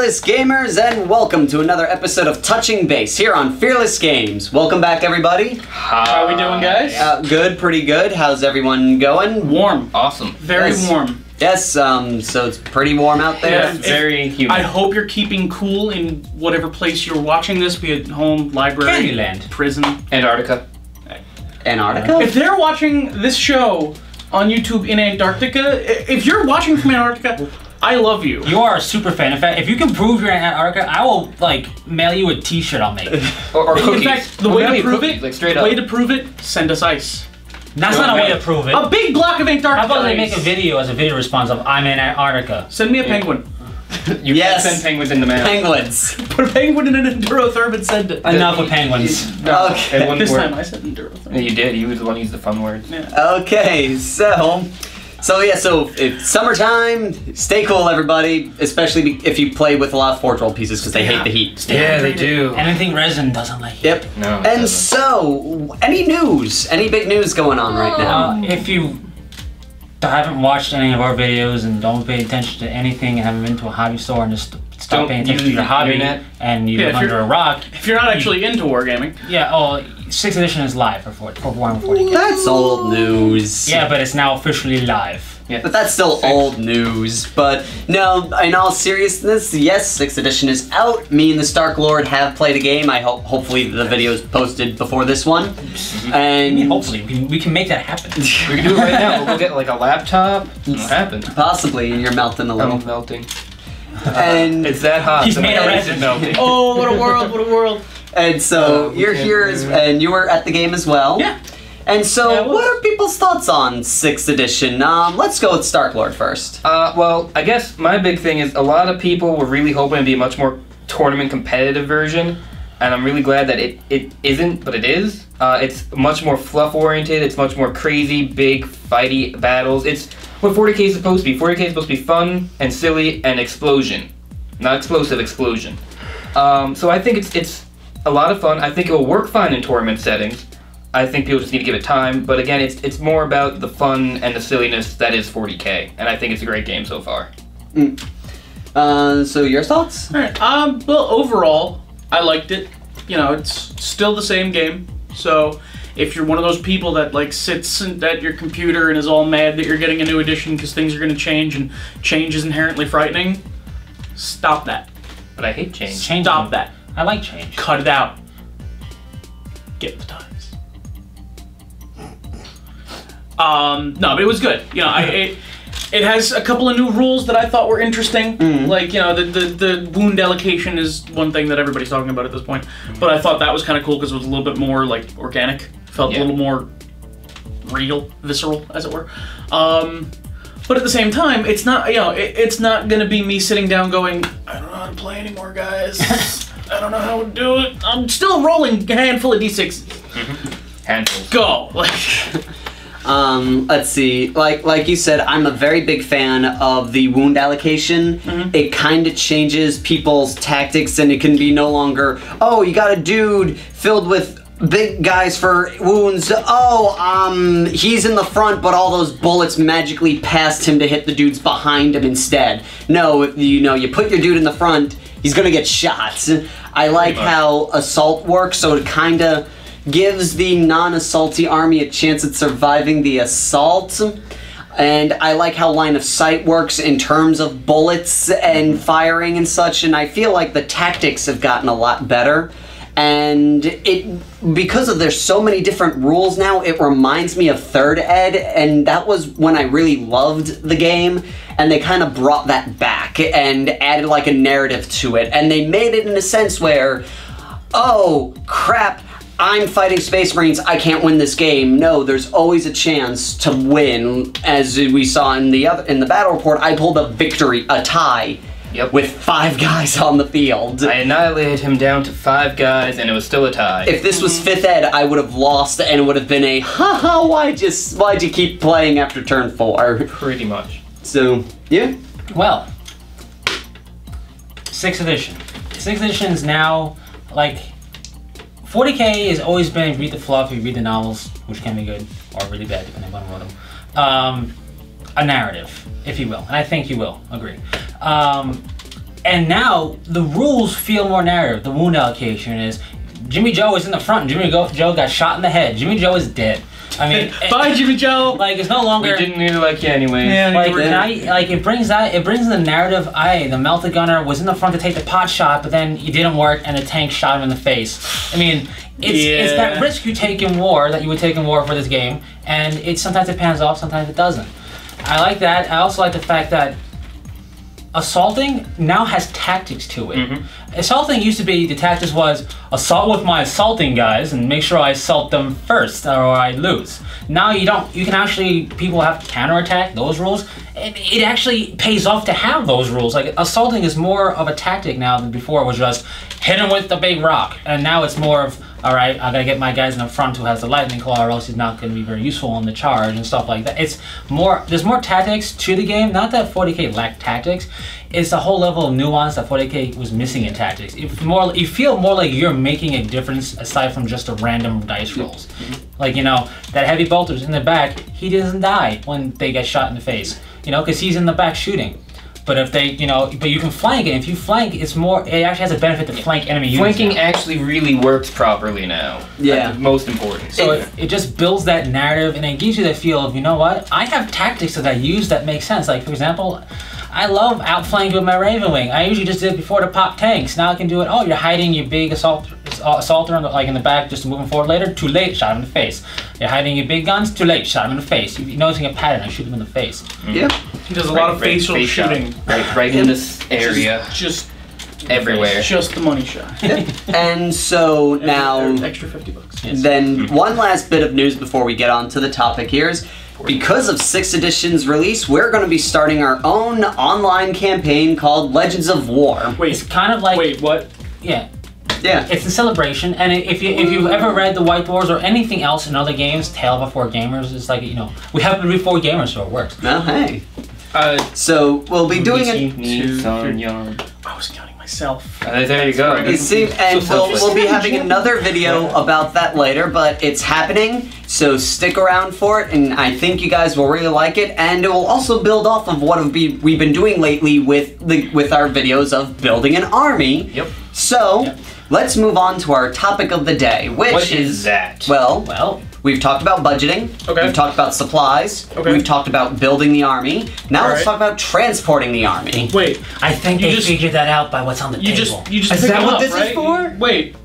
Fearless Gamers, and welcome to another episode of Touching Base here on Fearless Games. Welcome back, everybody. How are we doing, guys? Good, pretty good. How's everyone going? Warm. Awesome. Very warm. Yes, so it's pretty warm out there. Yeah, very humid. I hope you're keeping cool in whatever place you're watching this, be it home, library, Candyland, prison. Antarctica. Antarctica? If they're watching this show on YouTube in Antarctica, if you're watching from Antarctica, I love you. You are a super fan. In fact, if you can prove you're in Antarctica, I will mail you a T-shirt I'll make. or cookies. In fact, the way to prove it, like straight up. Send us ice. That's not a way to prove it. A big block of Antarctica. How about they make a video as a video response of I'm in Antarctica? Send me a penguin. You can't send penguins in the mail. Penguins. Put a penguin in an endurotherm and send it. Enough with penguins. No, Okay. This time I said endurotherm. Yeah, you did. You were the one who used the fun words. Yeah. Okay, so it's summertime. Stay cool, everybody. Especially if you play with a lot of Forge World pieces because they hate the heat. Yeah, they do. Anything resin doesn't like it. Yep. No. And so, any news? Any big news going on right now? If you haven't watched any of our videos and don't pay attention to anything and haven't been to a hobby store and just stop Don't paying attention to use your the hobby internet. and you Yeah, live if under a rock. If you're not actually into wargaming. Yeah, 6th edition is live for Warhammer 40K. That's old news. Yeah, but it's now officially live. Yeah. But that's still old news. But no, in all seriousness, yes, 6th edition is out. Me and the Stark Lord have played a game. I hope, hopefully the video is posted before this one. And I mean, hopefully we can make that happen. We can do it right now. We'll go get like a laptop. It'll happen. possibly you're melting a little. I'm melting. And It's that hot. He's so made my of head's resin. melting. Oh, what a world! What a world! and so you're here and you were at the game as well. Yeah. And so, Yeah, what are people's thoughts on 6th edition? Let's go with Stark Lord first. Well, I guess my big thing is a lot of people were really hoping it'd be a much more tournament competitive version, and I'm really glad that it isn't, but it is. It's much more fluff oriented. It's much more crazy, big, fighty battles. It's what 40K is supposed to be. 40K is supposed to be fun and silly and explosion, not explosive explosion. So I think it's a lot of fun. I think it will work fine in tournament settings. I think people just need to give it time, but again, it's more about the fun and the silliness that is 40K, and I think it's a great game so far. So your thoughts? All right. Well, overall, I liked it. You know, it's still the same game. So, if you're one of those people that sits at your computer and is all mad that you're getting a new edition because things are going to change and change is inherently frightening, stop that. But I hate change. Stop that. I like change. Cut it out. Get with the times. No, but it was good. You know, it has a couple of new rules that I thought were interesting. Like, you know, the wound allocation is one thing that everybody's talking about at this point. But I thought that was kind of cool because it was a little bit more organic. Felt a little more real, visceral, as it were. But at the same time, it's not, you know, it's not gonna be me sitting down going, I don't know how to play anymore, guys. I don't know how to do it. I'm still rolling a handful of d6s. Handfuls. Go. Let's see. Like you said, I'm a very big fan of the wound allocation. It kind of changes people's tactics, and it can be no longer, oh, you got a dude filled with big guys for wounds. Oh, he's in the front, but all those bullets magically passed him to hit the dudes behind him instead. No, you put your dude in the front, he's gonna get shot. I like how assault works, so it kind of gives the non-assaulty army a chance at surviving the assault. And I like how line of sight works in terms of bullets and firing and such, and I feel like the tactics have gotten a lot better. And because there's so many different rules now, it reminds me of 3rd Ed, and that was when I really loved the game, and they kind of brought that back and added a narrative to it, and they made it in a sense where, oh crap, I'm fighting Space Marines, I can't win this game. No, there's always a chance to win. As we saw in the battle report, I pulled a tie. Yep. With 5 guys on the field. I annihilated him down to 5 guys, and it was still a tie. If this was 5th Ed, I would have lost, and it would have been a, haha, why'd you keep playing after turn 4? Pretty much. So, yeah. Well, 6th edition. 6th edition is now 40K has always been read the fluff, you read the novels, which can be good or really bad depending on who wrote them. A narrative, if you will, and I think you will agree. And now the rules feel more narrative. The wound allocation is Jimmy Joe is in the front. Jimmy Joe got shot in the head. Jimmy Joe is dead. I mean, bye, Jimmy Joe. Like it's no longer. We didn't really like you anyway. Yeah, Like now, like it brings the narrative. The melted gunner was in the front to take the pot shot, but then it didn't work, and the tank shot him in the face. I mean, it's that risk you take in war that you would take in war for this game, and sometimes it pans off, sometimes it doesn't. I like that. I also like the fact that assaulting now has tactics to it. Assaulting used to be, the tactics was assault with my assaulting guys and make sure I assault them first or I lose. Now you don't, you can actually, people have to counterattack those rules. It actually pays off to have those rules. Like assaulting is more of a tactic now than before it was just hit him with the big rock. And now it's more of, all right, I gotta get my guys in the front who has the lightning claw or else he's not gonna be very useful on the charge and stuff like that. It's more, there's more tactics to the game. Not that 40K lacked tactics. It's a whole level of nuance that 40K was missing in tactics. You feel more like you're making a difference aside from just the random dice rolls. Like, you know, that heavy bolter's in the back, he doesn't die when they get shot in the face. You know, because he's in the back shooting. But if they, you know, but you can flank it. If you flank, it's more, it actually has a benefit to flank enemy units. Flanking actually really works properly now. Yeah. That's most important. So it just builds that narrative and it gives you the feel of, you know what, I have tactics that I use that make sense. Like, for example, I love outflanking with my Raven Wing. I usually just did it before to pop tanks. Now I can do it, oh, you're hiding your big assaulter in the back, just moving forward later. Too late, shot him in the face. You're hiding your big guns, too late, shot him in the face. You're noticing a pattern, I shoot him in the face. Yep. He does a lot of facial shooting. Right in this area. Just everywhere. Just the money shot. And so now, extra $50. Yes. then one last bit of news before we get on to the topic here is, because of 6th edition's release, we're going to be starting our own online campaign called Legends of War. Wait, It's kind of like, wait, what? yeah. Yeah. It's a celebration, and if you've ever read the White Wars or anything else in other games, Tale Before Gamers is like, you know, we happen to be 4 gamers, so it works. No, hey. So we'll be doing it. I was counting myself. There you go. You see, and we'll be having another video about that later, but it's happening, so stick around for it, and I think you guys will really like it, and it will also build off of what we've been doing lately with our videos of building an army. Yep. So, let's move on to our topic of the day, which What is that? Well, we've talked about budgeting, Okay. we've talked about supplies, Okay. we've talked about building the army, now let's Alright. talk about transporting the army. Wait, I think You they just- figured that out by what's on the you table. just Is pick that them what up, this is right? for? Wait,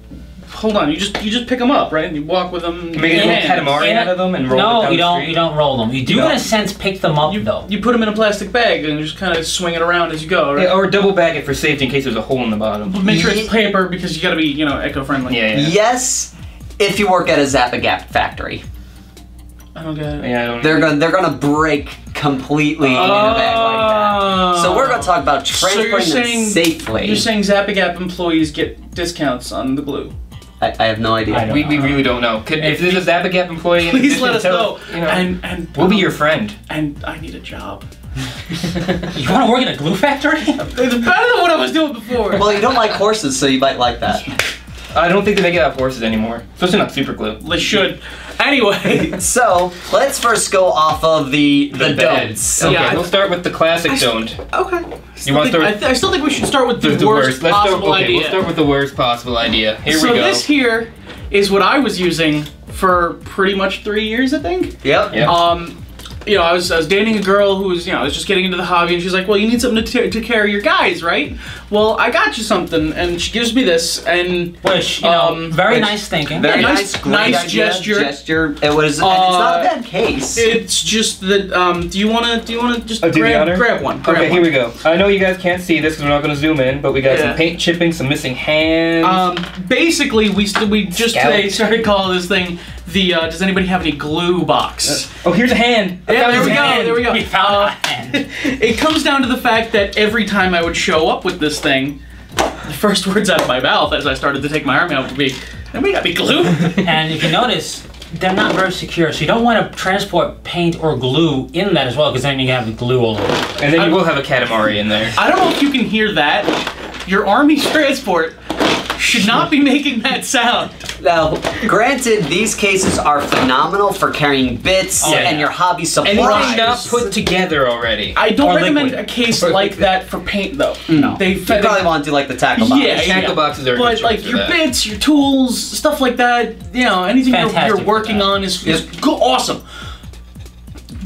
hold on. You just pick them up, right? And you walk with them. Make a little Katamari out of them and roll it No, down you the don't. street? You don't roll them. You do, in a sense, pick them up though. You put them in a plastic bag and just kind of swing it around as you go, right? Yeah, or double bag it for safety in case there's a hole in the bottom. But make sure it's paper because you got to be, you know, eco-friendly. Yeah. Yes, if you work at a Zappa-Gap factory. I don't get it. Yeah, I don't. They're gonna break completely in a bag like that. So we're gonna talk about transporting them safely. You're saying Zappa-Gap employees get discounts on the glue? I have no idea. I don't We really don't know. If there's a Zappa-Gap employee, in Please addition let us to, know. You know, And we'll be your friend. And I need a job. You want to work in a glue factory? It's better than what I was doing before. Well, you don't like horses, so you might like that. I don't think they make it out of horses anymore, especially not super glue. They should. Anyway. So let's first go off of the don'ts. Okay, Yeah, we'll start with the classic don't. Okay. You want to start? I still think we should start with the worst Let's start. possible Okay, idea. we'll start with the worst possible idea. Here So we go. this here is what I was using for pretty much 3 years, I think. Yep. Yep. You know, I was dating a girl who was, you know, I was just getting into the hobby, and she's like, well, you need something to carry your guys, right? Well, I got you something, and she gives me this, and Which, you know, very which- nice thinking. Very Yeah, nice, great nice idea, gesture. It was, and it's not a bad case. it's just that. Do you wanna just Oh, do the honor? grab one? Grab Okay, one. here we go. I know you guys can't see this because we're not going to zoom in, but we got some paint chipping, some missing hands. Basically, we just Scout. today started calling this thing the does anybody have any glue box? Oh, here's a hand. I Yeah, found there his we go. hand. There we go. We found a hand. It comes down to the fact that every time I would show up with this thing, the first words out of my mouth as I started to take my army out would be, "Anybody got me glue?" And if you notice, they're not very secure, so you don't want to transport paint or glue in that as well, because then you have the glue all over. And then you will have a Katamari in there. I don't know if you can hear that. Your army transport should not be making that sound. Now, granted, these cases are phenomenal for carrying bits and your hobby supplies. Anything not put together already. I don't Or recommend liquid. a case like that for paint, though. No. They You probably want to do like the tackle box. Yeah, Tackle boxes are a but good like choice for your that. bits, your tools, stuff like that. You know, anything Fantastic you're for working that. on is awesome.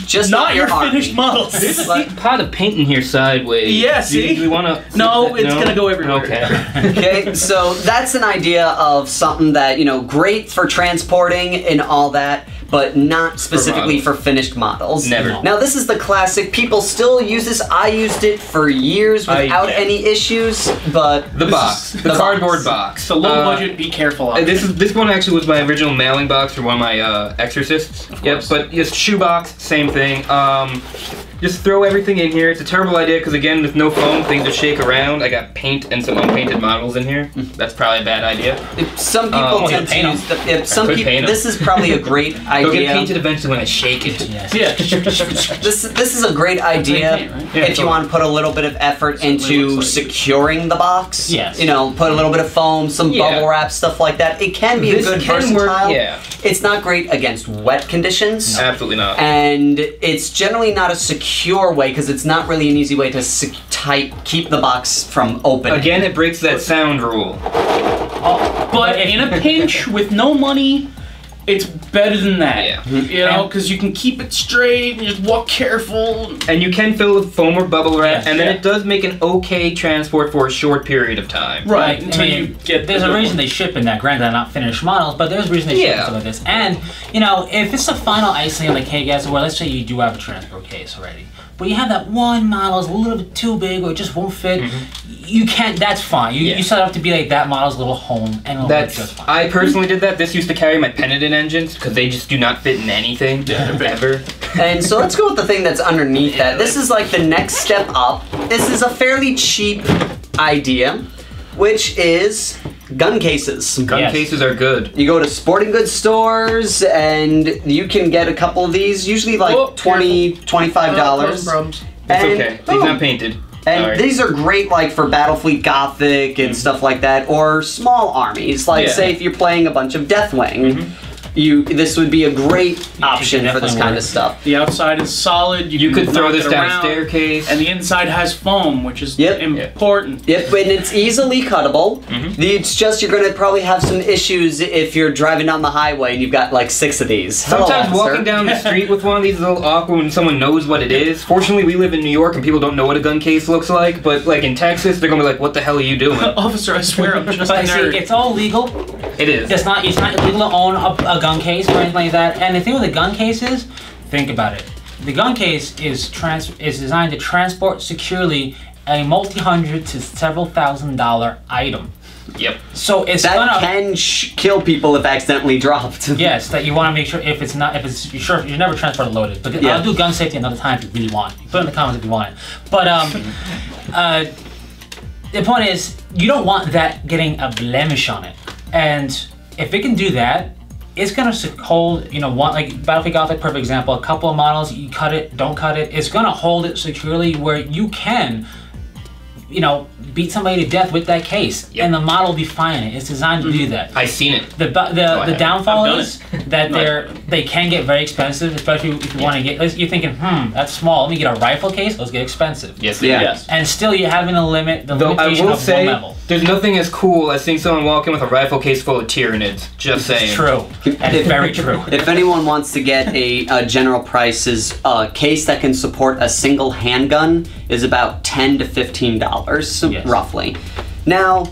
Just Not your army. finished models. There's a Like- big pot of paint in here sideways. Yeah, see? Do we want to? No, it's gonna go everywhere. Okay. Okay, so that's an idea of something that, great for transporting and all that, but not specifically models. for finished models. Never. Now, this is the classic. People still use this. I used it for years without any issues, but... The box. The box. cardboard box. So low budget, be careful of This one actually was my original mailing box for one of my exorcists. Yep, but just shoebox, same thing. Just throw everything in here. It's a terrible idea because again, with no foam, things will shake around. I got paint and some unpainted models in here. That's probably a bad idea. Some people tend to paint 'em. use the... Some could people... paint 'em. This is probably a great idea. They'll get painted eventually when I shake it. Yes. Yeah. This is a great idea paint, right? Yeah, if you want to put a little bit of effort into looks like. securing the box. Yes. Put a little bit of foam, some Yeah. bubble wrap, stuff like that. It can be This a good can versatile. work, yeah. It's not great against wet conditions. Absolutely not. And it's generally not a secure way because it's not really an easy way to keep the box from opening. Again, it breaks that sound rule. But in a pinch with no money, it's better than that. Yeah. You know, because you can keep it straight and just walk careful. And you can fill with foam or bubble wrap, Yes, and then yeah. it does make an okay transport for a short period of time. Right, Like, until you get there's a reason they ship in that. Granted, they're not finished models, but there's a reason they ship Yeah. stuff like this. And if it's the final icing on the cake, as well, let's say you do have a transport case already, but you have that one model is a little bit too big or it just won't fit. You can't. That's fine. You set it up to be like that model's little home, and it'll work just fine. I personally did that. This used to carry my Penitent engines because they just do not fit in anything ever. And so let's go with the thing that's underneath that. This is like the next step up. This is a fairly cheap idea, which is gun cases. Gun Yes. cases are good. You go to sporting goods stores and you can get a couple of these, usually like Oh, $20, $25. Problems. It's And okay. He's boom. not painted. And Sorry. these are great like for Battlefleet Gothic and stuff like that, or small armies. Like Yeah. say if you're playing a bunch of Deathwing, this would be a great option for this definitely kind work. of stuff. The outside is solid. You can could throw knock this it down a around, staircase. and the inside has foam, which is Yep. important. Yep, and it's easily cuttable. It's just you're gonna probably have some issues if you're driving down the highway and you've got like 6 of these. Hello, Sometimes officer. walking down the street with one of these is a little awkward when someone knows what it is. Fortunately, we live in New York and people don't know what a gun case looks like. But like in Texas, they're gonna be like, "What the hell are you doing?" Officer, I swear I'm just a But see, nerd. it's all legal. It is. It's not illegal to own a gun case or anything like that. And the thing with the gun case is, think about it. The gun case is designed to transport securely a multi-hundred to several $1,000 item. Yep. So it's That gonna can kill people if accidentally dropped. yes, that you want to make sure if it's you never transport it loaded. But Yeah. I'll do gun safety another time if you really want. Put it in the comments if you want it. But the point is, you don't want that getting a blemish on it. And if it can do that, it's gonna hold, one like Battlefield Gothic, perfect example. A couple of models, you cut it, don't cut it. It's gonna hold it securely where you can, beat somebody to death with that case, Yep. and the model will be fine. It's designed to do that. I've seen it. The haven't. downfall I've done is that they can get very expensive, especially if you want to get. You're thinking, that's small. Let me get a rifle case. Those get expensive. Yes. Yeah. Yes. And still, you're having a limit. The Though I limitation will of say, one level. there's nothing as cool as seeing someone walk in with a rifle case full of Tyranids. Just saying. It's true. That's very true. If anyone wants to get a general prices, case that can support a single handgun is about $10 to $15, Yes. roughly. Now,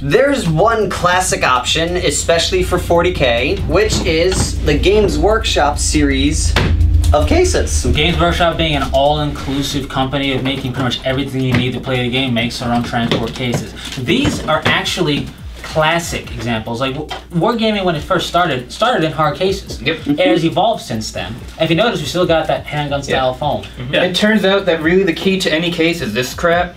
there's one classic option, especially for 40K, which is the Games Workshop series of cases. Games Workshop, being an all-inclusive company of making pretty much everything you need to play the game, makes their own transport cases. These are actually classic examples. Like Wargaming, when it first started in hard cases. Yep. It has evolved since then. And if you notice, we still got that handgun style foam. Yeah. It turns out that really the key to any case is this crap.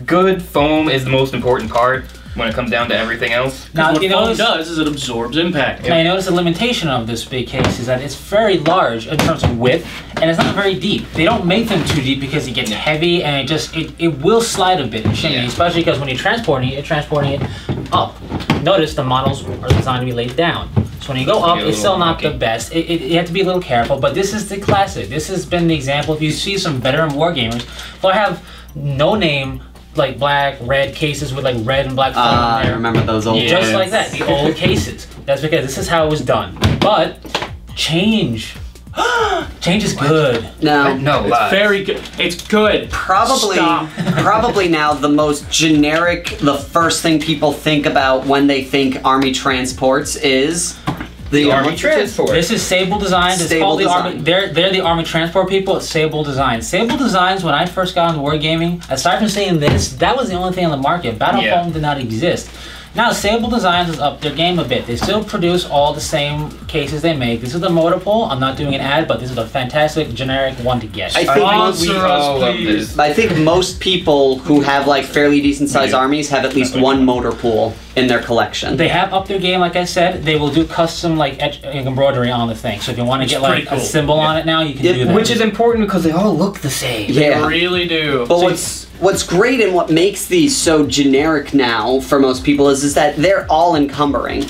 Good foam is the most important part when it comes down to everything else. Now, What you foam notice, does is it absorbs impact. now you notice the limitation of this big case is that it's very large in terms of width, and it's not very deep. They don't make them too deep because it gets heavy and it will slide a bit, shimmy, Yeah. especially because when you're transporting it up. Notice the models are designed to be laid down. So when you go up, it's still not the best. You have to be a little careful, but this is the classic. This has been the example. If you see some veteran wargamers, they'll have no name, like black, red cases with like red and black foam in there. I remember those old ones. Just like that, the old cases. That's because this is how it was done. But change. Change is good. No, It's very good. It's good. Probably now the most generic, the first thing people think about when they think Army transports is the Army transport. This is Sable Designs. It's called the Army. They're the Army transport people. It's Sable Designs. Sable Designs. When I first got into wargaming, aside from seeing this, that was the only thing on the market. Battle foam did not exist. Now, Sable Designs has upped their game a bit. They still produce all the same cases they make. This is the motor pool. I'm not doing an ad, but this is a fantastic generic one to get. I think most people who have like fairly decent sized armies have at least one motor pool in their collection. They have upped their game, like I said. They will do custom like embroidery on the thing. So if you want to get like a symbol on it now, you can do that. Which is important because they all look the same. Yeah. They really do. But what's great and what makes these so generic now for most people is that they're all encumbering.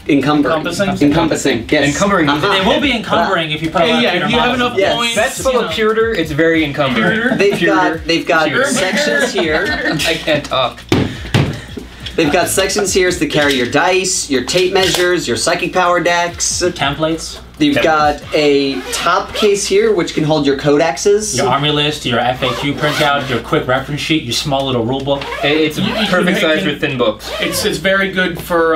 Encompassing, yes. Encumbering. They will be encumbering if you put a lot of if you have enough points. That's full of pewter. It's very encumbering. They've got sections here. I can't talk. They've got sections here to carry your dice, your tape measures, your psychic power decks, templates. You've got a top case here which can hold your codexes, your army list, your FAQ printout, your quick reference sheet, your small little rule book. It's perfect size for thin books. It's very good for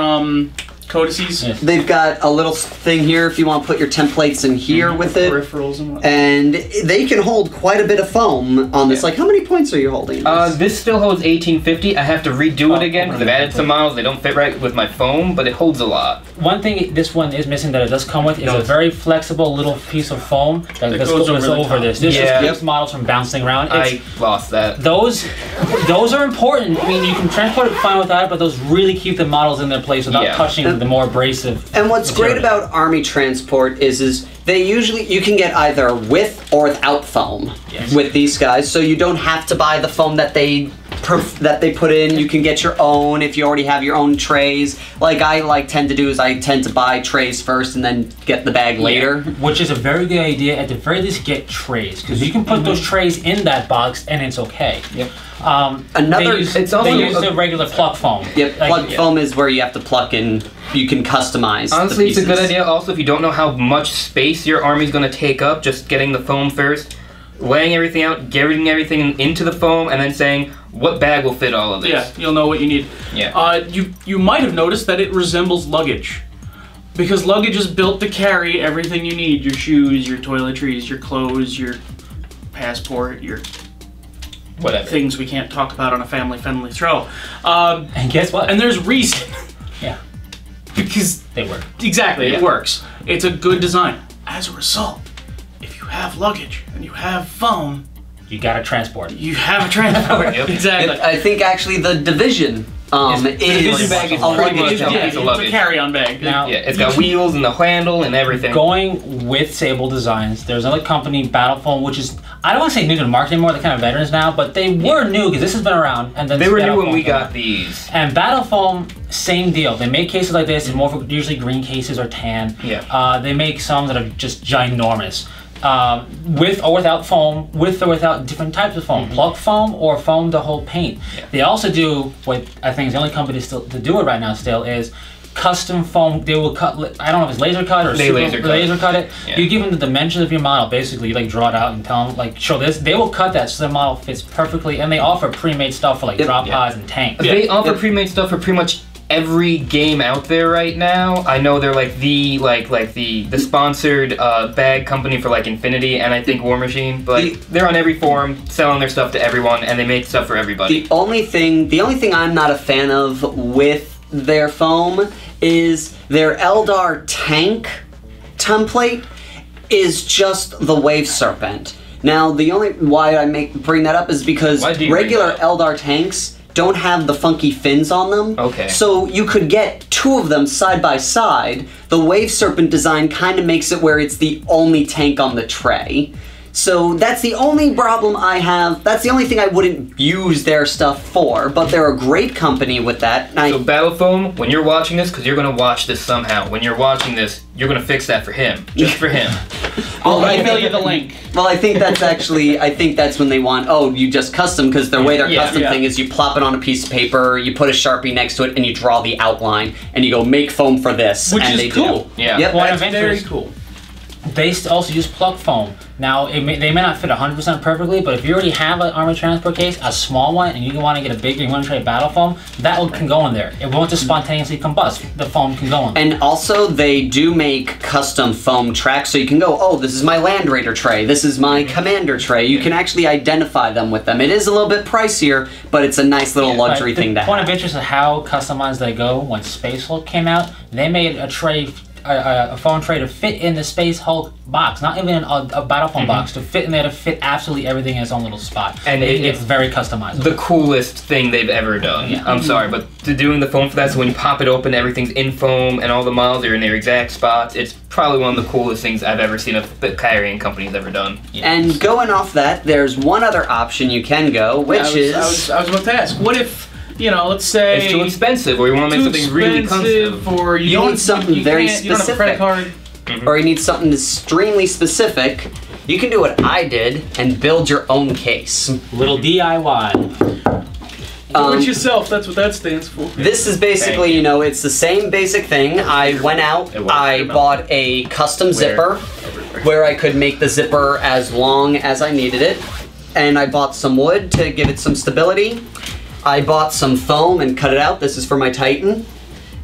codices. Yes. They've got a little thing here if you want to put your templates in here with it. Peripherals and whatnot. And they can hold quite a bit of foam on this. Like, how many points are you holding? This still holds 1850. I have to redo it again because I've added some models. They don't fit right with my foam, but it holds a lot. One thing this one is missing that it does come with is a very flexible little piece of foam that goes over this. This just keeps models from bouncing around. I lost that. Those are important. I mean, you can transport it fine without it, but those really keep the models in their place without touching the more abrasive. And what's great about Army transport is they usually, you can get either with or without foam with these guys, so you don't have to buy the foam that they put in. You can get your own if you already have your own trays. Like I tend to do is I tend to buy trays first and then get the bag later. Which is a very good idea. At the very least, get trays because you can put those trays in that box and it's okay. Yep. They use the regular pluck foam. Yep, pluck foam is where you have to pluck in. You can customize. Honestly, it's a good idea. Also, if you don't know how much space your army's going to take up, just getting the foam first, laying everything out, getting everything into the foam, and then saying what bag will fit all of this. Yeah, you'll know what you need. Yeah. You might have noticed that it resembles luggage. Because luggage is built to carry everything you need. Your shoes, your toiletries, your clothes, your passport, your whatever things we can't talk about on a family-friendly show. And guess what? And there's reason. Yeah. Because they work. Exactly, it works. It's a good design. As a result, if you have luggage and you have foam, you gotta transport it. You have a transport. Exactly. I think actually the division division bag is pretty much it's a carry-on bag. Now, it's got wheels and the handle and everything. Going with Sable Designs, there's another company, Battle Foam, which is, I don't want to say new to the market anymore, they're kind of veterans now, but they were new because this has been around. And then they were new when we got these. And Battle Foam, same deal. They make cases like this, more for usually green cases or tan. Yeah. They make some that are just ginormous. With or without foam, with or without different types of foam, plug foam or foam to hold paint. Yeah. They also do what I think is the only company still to do it right now. Still is custom foam. They will cut. I don't know if it's laser cut or laser cut it. Yeah. You give them the dimensions of your model. Basically, you like draw it out and tell them like show this. They will cut that so the model fits perfectly, and they offer pre-made stuff for like drop pods and tanks. They offer pre-made stuff for pretty much every game out there right now. I know they're like the sponsored bag company for like Infinity and I think War Machine, but they're on every forum selling their stuff to everyone and they make stuff for everybody. The only thing I'm not a fan of with their foam is their Eldar tank template is just the Wave Serpent. Now the only why I bring that up is because regular Eldar tanks don't have the funky fins on them. Okay. So you could get two of them side by side. The Wave Serpent design kind of makes it where it's the only tank on the tray. So that's the only problem I have. That's the only thing I wouldn't use their stuff for. But they're a great company with that. And So Battle Foam, when you're watching this, because you're going to watch this somehow, when you're watching this, you're going to fix that for him. Just for him. I'll email you the link. Well, I think that's actually, I think that's when they want, oh, you just custom, because the way their custom thing is you plop it on a piece of paper, you put a Sharpie next to it, and you draw the outline, and you go, make foam for this. Which and is they cool. Do. Yeah. Yep. Point of That's very interest, cool. they also use plug foam. Now, they may not fit 100% perfectly, but if you already have an army transport case, a small one, and you want to get a bigger, you want to try battle foam, that can go in there. It won't just spontaneously combust. The foam can go in there. And also, they do make custom foam tracks, so you can go, oh, this is my Land Raider tray, this is my Commander tray. You can actually identify them with them. It is a little bit pricier, but it's a nice little luxury thing to have. The point of interest is how customized they go. When Space Hulk came out, they made a tray, a foam tray to fit in the Space Hulk box, not even a battle foam box, to fit in there, to fit absolutely everything in its own little spot. And it's very customizable. The coolest thing they've ever done. Yeah. I'm sorry, but doing the foam for that, so when you pop it open, everything's in foam, and all the models are in their exact spots. It's probably one of the coolest things I've ever seen a carrying company's ever done. And going off that, there's one other option you can go, which I was about to ask, what if, you know, let's say It's too expensive, or you want to make something really custom. or You need something very You don't have a credit card. or you need something extremely specific, you can do what I did and build your own case. Little DIY. Do it yourself. That's what that stands for. This is basically, you know, it's the same basic thing. I went out, I bought a custom zipper where I could make the zipper as long as I needed it. And I bought some wood to give it some stability. I bought some foam and cut it out. This is for my Titan.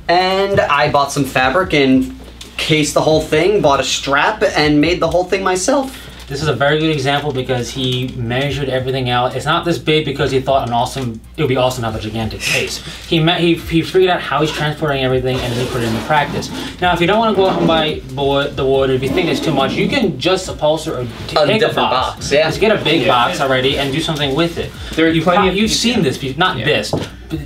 And I bought some fabric and cased the whole thing, bought a strap, and made the whole thing myself. This is a very good example because he measured everything out. It's not this big because he thought it would be awesome to have a gigantic case. He figured out how he's transporting everything and he put it into practice. Now, if you don't want to go out and buy the wood, or if you think it's too much, you can just upholster or take a box. Yeah. Just get a big box already and do something with it. You've seen this, not this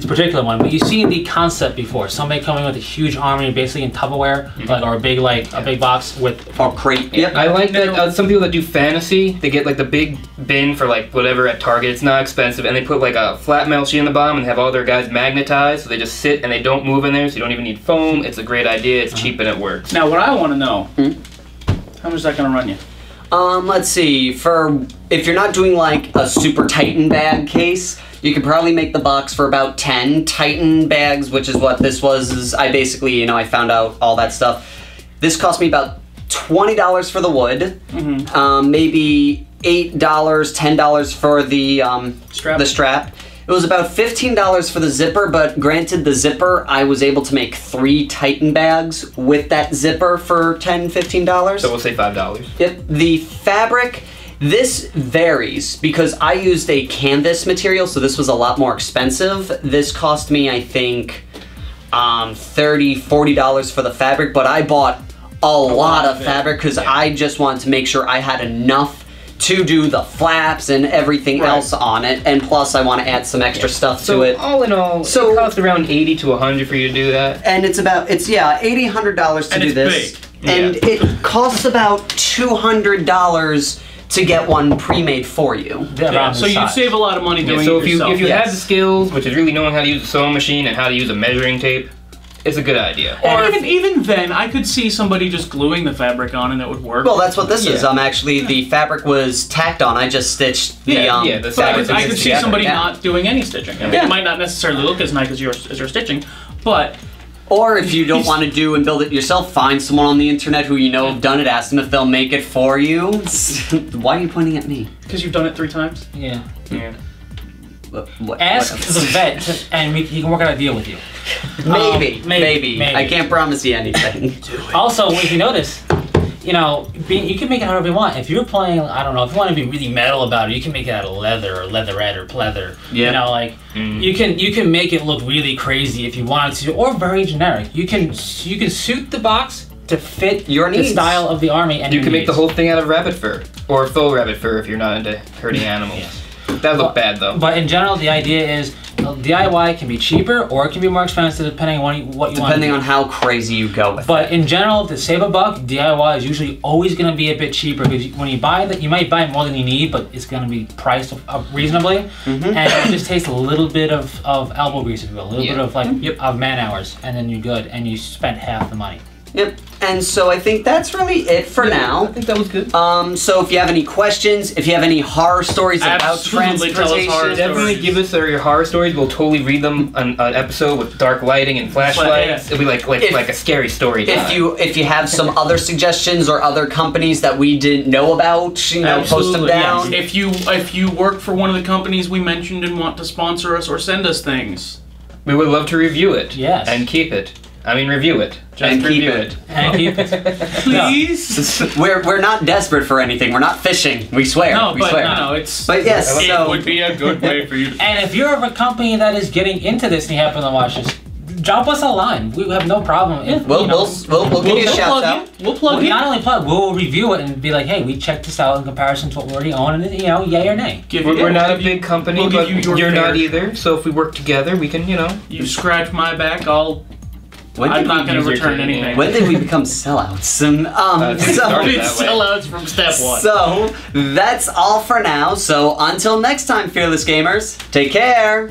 particular one, but you've seen the concept before. Somebody coming with a huge army, basically in Tupperware, or a big box with or crate. Yep. I like that. Some people that do fantasy, they get like the big bin for like whatever at Target. It's not expensive, and they put like a flat metal sheet in the bottom and have all their guys magnetized, so they just sit and they don't move in there. So you don't even need foam. It's a great idea. It's cheap and it works. Now, what I want to know, how much is that going to run you? Let's see. If you're not doing like a super Titan bag case, you could probably make the box for about 10 Titan bags, which is what this was. I basically, you know, I found out all that stuff. This cost me about $20 for the wood, maybe $8, $10 for the strap. It was about $15 for the zipper, but granted, the zipper, I was able to make 3 Titan bags with that zipper for $10, $15. So we'll say $5. Yep. The fabric, this varies because I used a canvas material, so this was a lot more expensive. This cost me, I think, $30, $40 for the fabric, but I bought a lot of fabric because I just wanted to make sure I had enough to do the flaps and everything else on it, and plus I want to add some extra stuff to it. All in all, it costs around $80 to $100 for you to do that. And it's $80, $100 to do this. Big. And it costs about $200 to get one pre-made for you. So you save a lot of money doing so it yourself. if you have the skills, which is really knowing how to use a sewing machine and how to use a measuring tape, it's a good idea. Or even then, I could see somebody just gluing the fabric on and it would work. Well, that's what this is. Actually, the fabric was tacked on. I just stitched the the fabric. I could see somebody not doing any stitching. I mean, it might not necessarily look as nice as your stitching, but... Or if you don't want to do and build it yourself, find someone on the internet who you know have done it, ask them if they'll make it for you. Why are you pointing at me? Because you've done it 3 times? Yeah. What? Ask the vet, and he can work out a deal with you. Maybe. I can't promise you anything. Also, if you notice, you know, you can make it however you want. If you're playing, I don't know, if you want to be really metal about it, you can make it out of leather or leatherette or pleather. Yeah. You know, like you can make it look really crazy if you wanted to, or very generic. You can suit the box to fit your needs. The style of the army, and you can make the whole thing out of rabbit fur or faux rabbit fur if you're not into herding animals. That would look bad though. But in general, the idea is general, DIY can be cheaper or it can be more expensive depending on what you want. Depending on how crazy you go with it. But in general, to save a buck, DIY is usually always going to be a bit cheaper because when you buy that, you might buy more than you need, but it's going to be priced reasonably, and it just takes a little bit of elbow grease, a little bit of of man hours, and then you're good, and you spent half the money. Yep. And so I think that's really it for now. I think that was good. So if you have any questions, if you have any horror stories about transportation, definitely give us your horror stories. We'll totally read them on an episode with dark lighting and flashlights. It'll be like a scary story. If you have some other suggestions or other companies that we didn't know about, post them down. Yes. If you work for one of the companies we mentioned and want to sponsor us or send us things, we would love to review it. Yes. And keep it. I mean, review it. Just review it. And keep it. Please. We're not desperate for anything. We're not fishing. We swear. No, we but swear. but yes, it would be a good way for you to. And if you're a company that is getting into this and you happen to watch this, drop us a line. We have no problem. We'll give you a shout out. We'll plug you. Not only plug, we'll review it and be like, hey, we checked this out in comparison to what we already own, and yay or nay. We're not a big company, we'll but give you you're not either. So if we work together, we can, You scratch my back, I'm not going to return anything. When did we become sellouts? Sellouts from step one. So that's all for now. So until next time, fearless gamers, take care.